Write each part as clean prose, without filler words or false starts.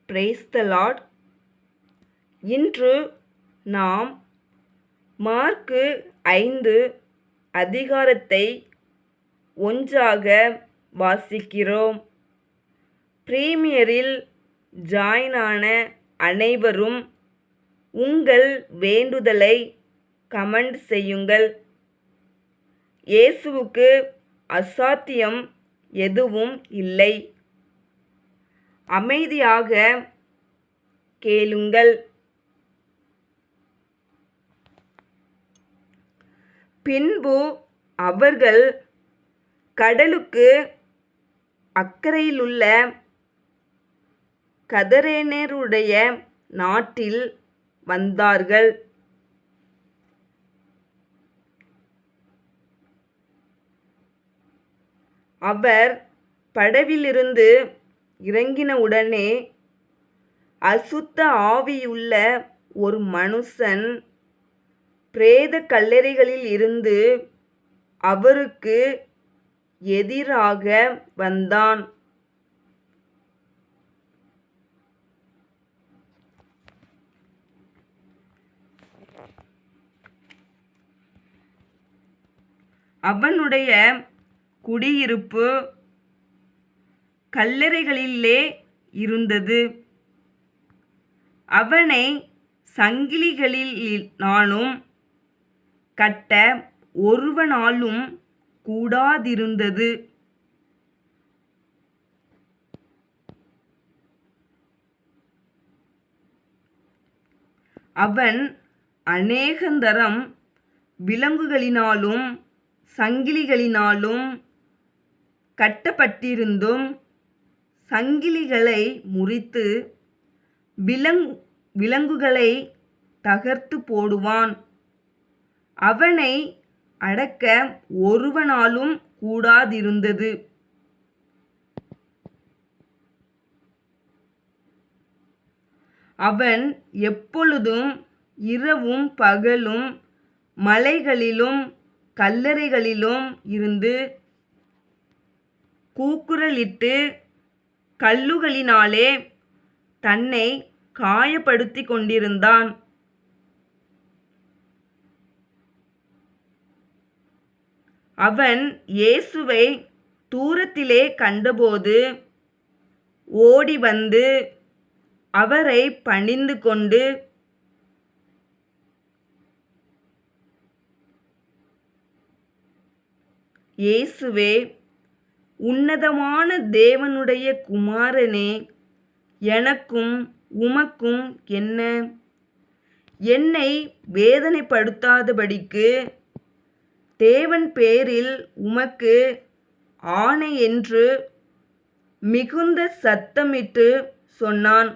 Praise the Lord. இன்று நாம் mark 5 அதிகாரத்தை ஒன்றாக வாசிக்கிறோம். பிரீமியரில் ஜாயினான அனைவரும் உங்கள் வேண்டுதலை கமெண்ட் செய்யுங்கள். இயேசுவுக்கு அசாத்தியம் எதுவும் இல்லை. அமைதியாக கேளுங்கள். பின்பு அவர்கள் கடலுக்கு அக்கரையிலுள்ள கதரேனருடைய நாட்டில் வந்தார்கள். அவர் படவிலிருந்து இறங்கினவுடனே அசுத்த ஆவியுள்ள ஒரு மனுஷன் பிரேத கல்லறைகளில் இருந்து அவருக்கு எதிராக வந்தான். அவனுடைய குடியிருப்பு கல்லறைகளிலே இருந்தது. அவனை சங்கிலிகளினாலும் கட்ட ஒருவனாலும் கூடாதிருந்தது. அவன் அநேகந்தரம் விலங்குகளினாலும் சங்கிலிகளினாலும் கட்டப்பட்டிருந்தும் சங்கிலிகளை முறித்து விலங்குகளை தகர்த்து போடுவான். அவனை அடக்க ஒருவனாலும் கூடாதிருந்தது. அவன் எப்பொழுதும் இரவும் பகலும் மலைகளிலும் கல்லறைகளிலும் இருந்து கூக்குரலிட்டு கல்லுகளினாலே தன்னை காயப்படுத்தி கொண்டிருந்தான். அவன் இயேசுவை தூரத்திலே கண்டபோது ஓடி வந்து அவரை பணிந்து கொண்டு, இயேசுவே, உன்னதமான தேவனுடைய குமாரனே, எனக்கும் உமக்கும் என்ன? என்னை வேதனைப்படுத்தாதபடிக்கு தேவன் பேரில் உமக்கு ஆணை என்று மிகுந்த சத்தமிட்டு சொன்னான்.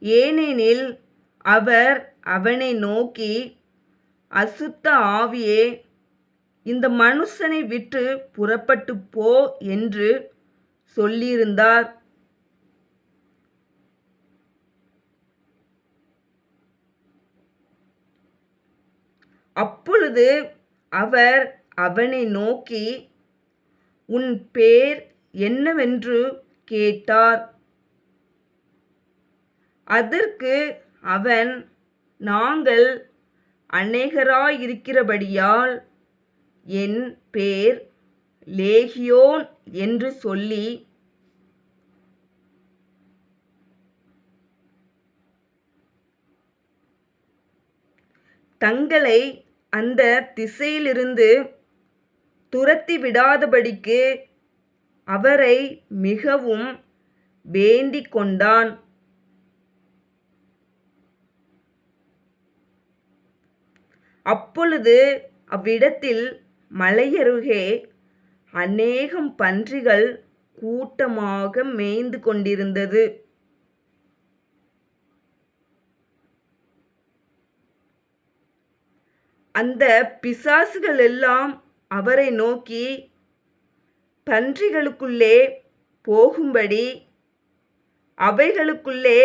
ஏனெனில் அவர் அவனை நோக்கி, அசுத்த ஆவியே, இந்த மனுஷனை விட்டு புறப்பட்டு போ என்று சொல்லியிருந்தார். அப்பொழுது அவர் அவனை நோக்கி, உன் பேர் என்னவென்று கேட்டார். அதற்கு அவன், நாங்கள் அநேகராயிருக்கிறபடியால் என் பேர் லேகியோன் என்று சொல்லி, தங்களை அந்த திசையிலிருந்து துரத்தி விடாதபடிக்கு அவரை மிகவும் வேண்டிக் கொண்டான். அப்பொழுது அவ்விடத்தில் மலையருகே அநேகம் பன்றிகள் கூட்டமாக மேய்ந்து கொண்டிருந்தது. அந்த பிசாசுகள் எல்லாம் அவரை நோக்கி, பன்றிகளுக்குள்ளே போகும்படி அவைகளுக்குள்ளே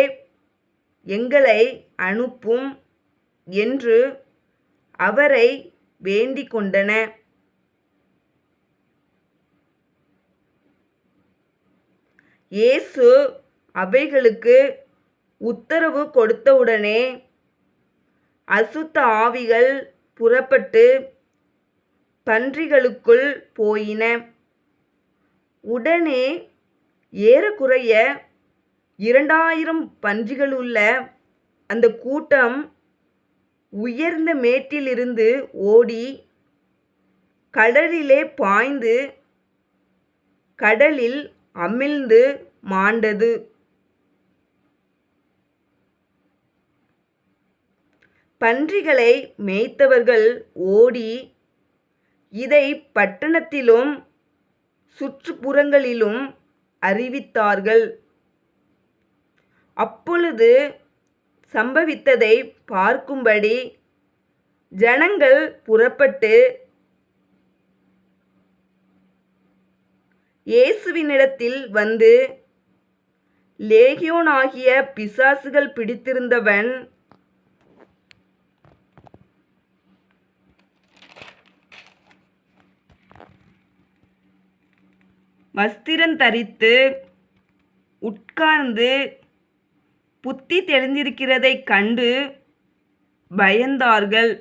எங்களை அனுப்பும் என்று அவரை வேண்டிக் கொண்டன. இயேசு அவைகளுக்கு உத்தரவு கொடுத்தவுடனே அசுத்த ஆவிகள் புறப்பட்டு பன்றிகளுக்குள் போயின. உடனே ஏறக்குறைய 2000 பன்றிகளுள்ள அந்த கூட்டம் உயர்ந்த மேட்டிலிருந்து ஓடி கடலிலே பாய்ந்து கடலில் அமிழ்ந்து மாண்டது. பன்றிகளை மேய்த்தவர்கள் ஓடி இதை பட்டணத்திலும் சுற்றுப்புறங்களிலும் அறிவித்தார்கள். அப்பொழுது சம்பவித்ததை பார்க்கும்படி ஜனங்கள் புறப்பட்டு இயேசுவினிடத்தில் வந்து, லேகியோனாகிய பிசாசுகள் பிடித்திருந்தவன் வஸ்திரந்தரித்து உட்கார்ந்து புத்தி தெளிந்திருக்கிறதைக் கண்டு பயந்தார்கள்.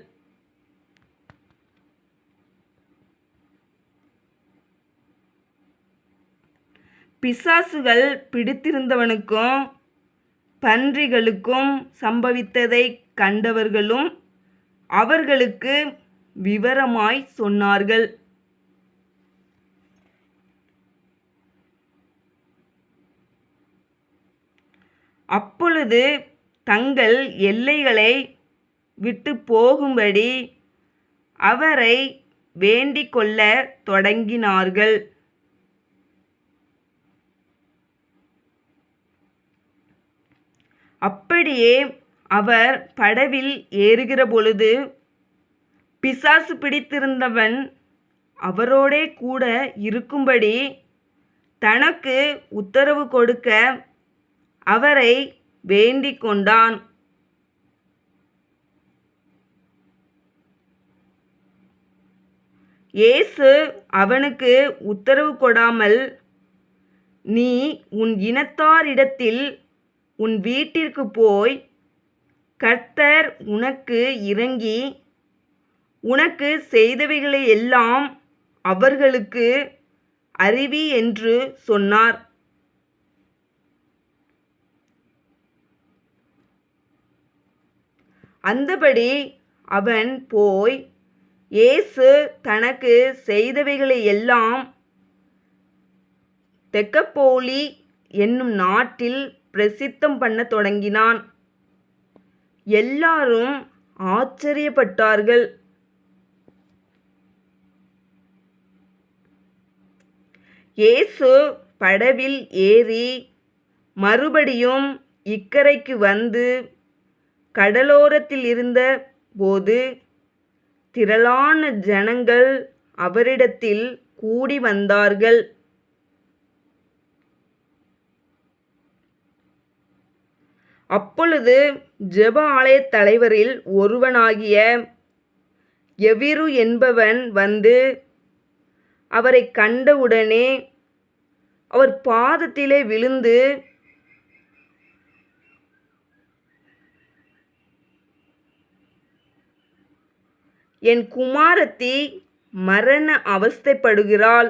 பிசாசுகள் பிடித்திருந்தவனுக்கும் பன்றிகளுக்கும் சம்பவித்ததைக் கண்டவர்களும் அவர்களுக்கு விவரமாய் சொன்னார்கள். அப்பொழுது தங்கள் எல்லைகளை விட்டு போகும்படி அவரை வேண்டிக் கொள்ளத் தொடங்கினார்கள். அப்படியே அவர் படவில் ஏறுகிற பொழுது பிசாசு பிடித்திருந்தவன் அவரோடே கூட இருக்கும்படி தனக்கு உத்தரவு கொடுக்க அவரை வேண்டிக் கொண்டான். இயேசு அவனுக்கு உத்தரவு கொடாமல், நீ உன் இனத்தாரிடத்தில் உன் வீட்டிற்கு போய் கர்த்தர் உனக்கு இரங்கி உனக்கு செய்தவைகளை எல்லாம் அவர்களுக்கு அறிவி என்று சொன்னார். அந்தபடி அவன் போய் இயேசு தனக்கு செய்தவைகளை எல்லாம் தெக்கப்போலி என்னும் நாட்டில் பிரசித்தம் பண்ணத் தொடங்கினான். எல்லாரும் ஆச்சரியப்பட்டார்கள். இயேசு படவில் ஏறி மறுபடியும் இக்கரைக்கு வந்து கடலோரத்தில் இருந்த போது திரளான ஜனங்கள் அவரிடத்தில் கூடி வந்தார்கள். அப்பொழுது ஜெப ஆலயத் தலைவரில் ஒருவனாகிய எவிரு என்பவன் வந்து அவரை கண்டவுடனே அவர் பாதத்திலே விழுந்து, என் குமாரத்தி மரண அவஸ்தைப்படுகிறாள்.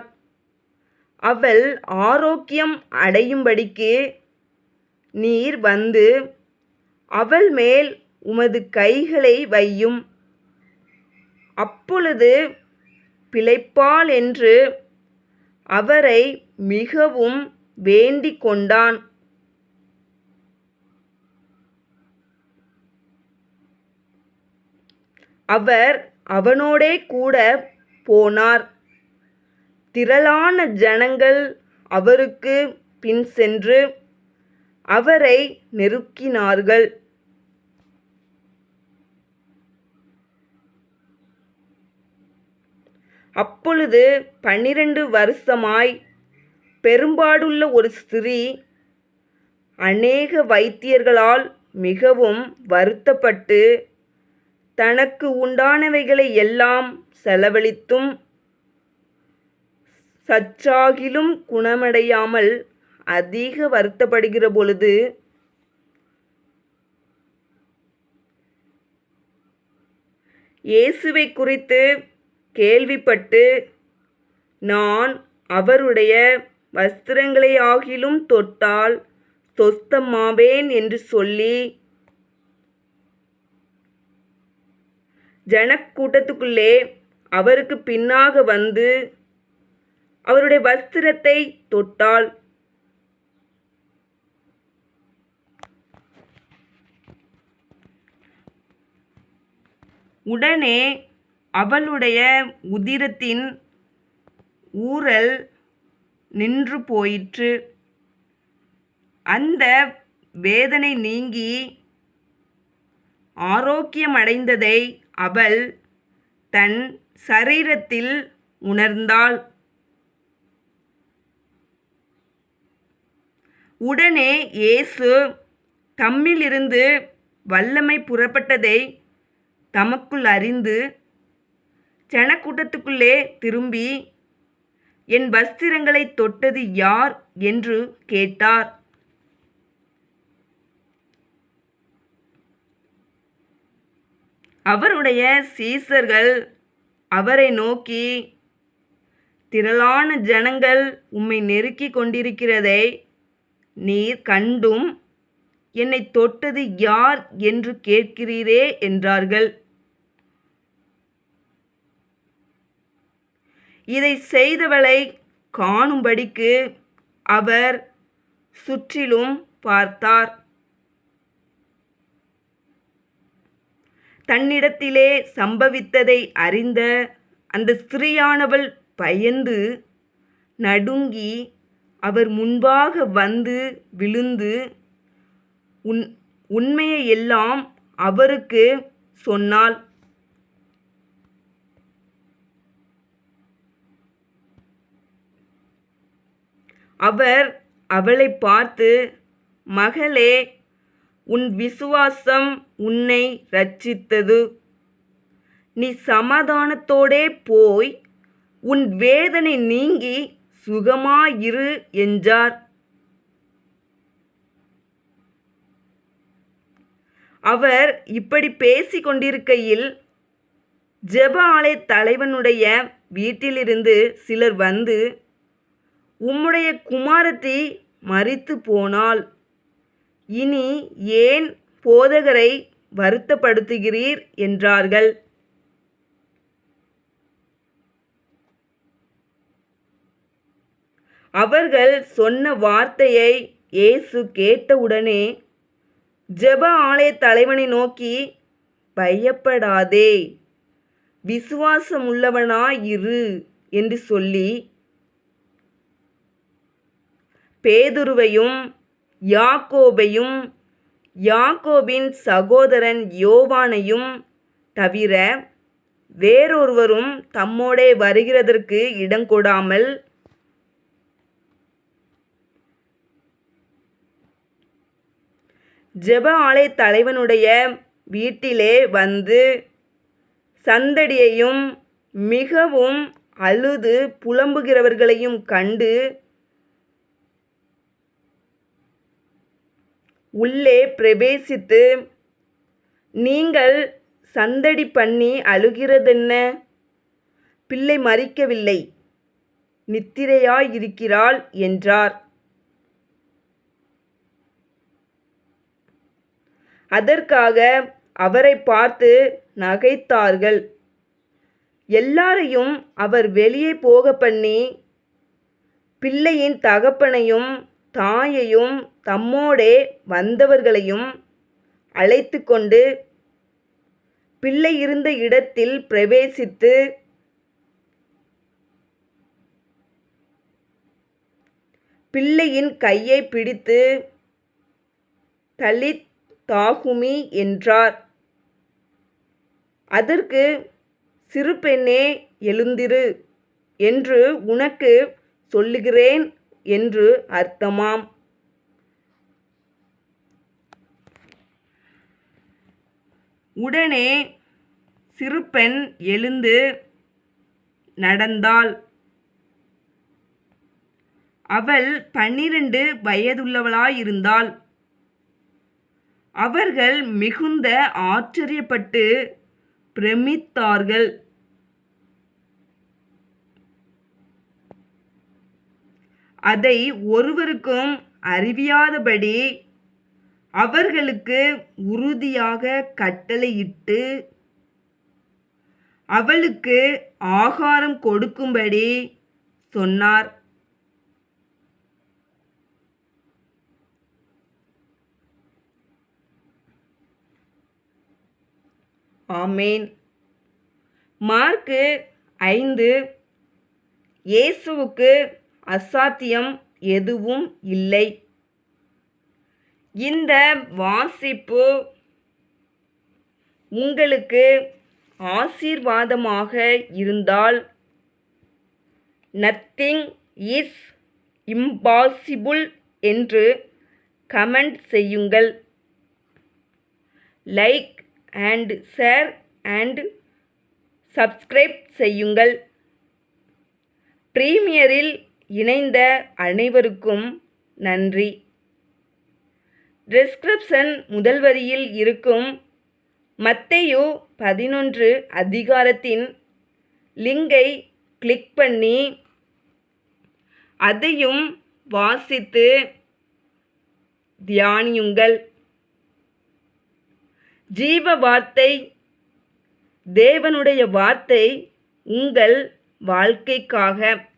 அவள் ஆரோக்கியம் அடையும்படிக்கு நீர் வந்து அவள் மேல் உமது கைகளை வையும். அப்பொழுது பிழைப்பாள் என்று அவரை மிகவும் வேண்டிக் கொண்டான். அவர் அவனோடே கூட போனார். திரளான ஜனங்கள் அவருக்கு பின் சென்று அவரை நெருக்கினார்கள். அப்பொழுது 12 வருஷமாய் பெரும்பாடுள்ள ஒரு ஸ்திரீ அநேக வைத்தியர்களால் மிகவும் வருத்தப்பட்டு தனக்கு உண்டானவைகளை எல்லாம் செலவழித்தும் சற்றாகிலும் குணமடையாமல் அதிக வருத்தப்படுகிற பொழுது இயேசுவை குறித்து கேள்விப்பட்டு நான் அவருடைய வஸ்திரங்களை ஆகிலும் தொட்டால் சொஸ்தமாவேன் என்று சொல்லி ஜனக்கூட்டத்துக்குள்ளே அவருக்கு பின்னாக வந்து அவருடைய வஸ்திரத்தை தொட்டாள். உடனே அவளுடைய உதிரத்தின் ஊறல் நின்று போயிற்று. அந்த வேதனை நீங்கி ஆரோக்கியமடைந்ததை அவள் தன் சரீரத்தில் உணர்ந்தாள். உடனே இயேசு தம்மிலிருந்து வல்லமை புறப்பட்டதை தமக்குள் அறிந்து ஜனக்கூட்டத்துக்குள்ளே திரும்பி, என் வஸ்திரங்களை தொட்டது யார் என்று கேட்டார். அவருடைய சீசர்கள் அவரை நோக்கி, திரளான ஜனங்கள் உம்மை நெருக்கி கொண்டிருக்கிறதை நீர் கண்டும் என்னை தொட்டது யார் என்று கேட்கிறீரே என்றார்கள். இதை செய்தவளை காணும்படிக்கு அவர் சுற்றிலும் பார்த்தார். தன்னிடத்திலே சம்பவித்ததை அறிந்த அந்த ஸ்திரீயானவள் பயந்து நடுங்கி அவர் முன்பாக வந்து விழுந்து உண்மையை எல்லாம் அவருக்கு சொன்னாள். அவர் அவளை பார்த்து, மகளே, உன் விசுவாசம் உன்னை இரட்சித்தது. நீ சமாதானத்தோடே போய் உன் வேதனை நீங்கி சுகமாயிரு என்றார். அவர் இப்படி பேசிக் கொண்டிருக்கையில் ஜெப ஆலய தலைவனுடைய வீட்டிலிருந்து சிலர் வந்து, உம்முடைய குமாரத்தி மரித்து போனாள், இனி ஏன் போதகரை வருத்தப்படுத்துகிறீர் என்றார்கள். அவர்கள் சொன்ன வார்த்தையை இயேசு கேட்டவுடனே ஜெப ஆலய தலைவனை நோக்கி, பயப்படாதே, விசுவாசமுள்ளவனாயிரு என்று சொல்லி பேதுருவையும் யாக்கோபையும் யாக்கோபின் சகோதரன் யோவானையும் தவிர வேறொருவரும் தம்மோடே வருகிறதற்கு இடங்கொடாமல் ஜெப ஆலய தலைவனுடைய வீட்டிலே வந்து சந்தடியையும் மிகவும் அழுது புலம்புகிறவர்களையும் கண்டு உள்ளே பிரவேசித்து, நீங்கள் சந்தடி பண்ணி அழுகிறதென்ன? பிள்ளை மரிக்கவில்லை, நித்திரையாயிருக்கிறாள் என்றார். அதற்காக அவரை பார்த்து நகைத்தார்கள். எல்லாரையும் அவர் வெளியே போக பண்ணி பிள்ளையின் தகப்பனையும் தாயையும் தம்மோடே வந்தவர்களையும் அழைத்து கொண்டு பிள்ளை இருந்த இடத்தில் பிரவேசித்து, பிள்ளையின் கையை பிடித்து தலித் தாகுமி என்றார். அதற்கு, சிறு பெண்ணே, எழுந்திரு என்று உனக்கு சொல்லுகிறேன் என்று அர்த்தமாம். உடனே சிறுபெண் எழுந்து நடந்தாள். அவள் 12 வயதுள்ளவளாயிருந்தாள். அவர்கள் மிகுந்த ஆச்சரியப்பட்டு பிரமித்தார்கள். அதை ஒருவருக்கும் அறிவியாதபடி அவர்களுக்கு உறுதியாக கட்டளையிட்டு அவளுக்கு ஆகாரம் கொடுக்கும்படி சொன்னார். ஆமேன். மார்க்கு 5. இயேசுவுக்கு அசாத்தியம் எதுவும் இல்லை. இந்த வாசிப்பு உங்களுக்கு ஆசீர்வாதமாக இருந்தால் நத்திங் இஸ் இம்பாசிபிள் என்று கமெண்ட் செய்யுங்கள். Like and share and subscribe செய்யுங்கள். பிரீமியரில் இணைந்த அனைவருக்கும் நன்றி. டிஸ்கிரிப்ஷன் முதல் வரியில் இருக்கும் மத்தேயு 11 அதிகாரத்தின் லிங்கை கிளிக் பண்ணி அதையும் வாசித்து தியானியுங்கள். ஜீவ வார்த்தை, தேவனுடைய வார்த்தை உங்கள் வாழ்க்கைக்காக.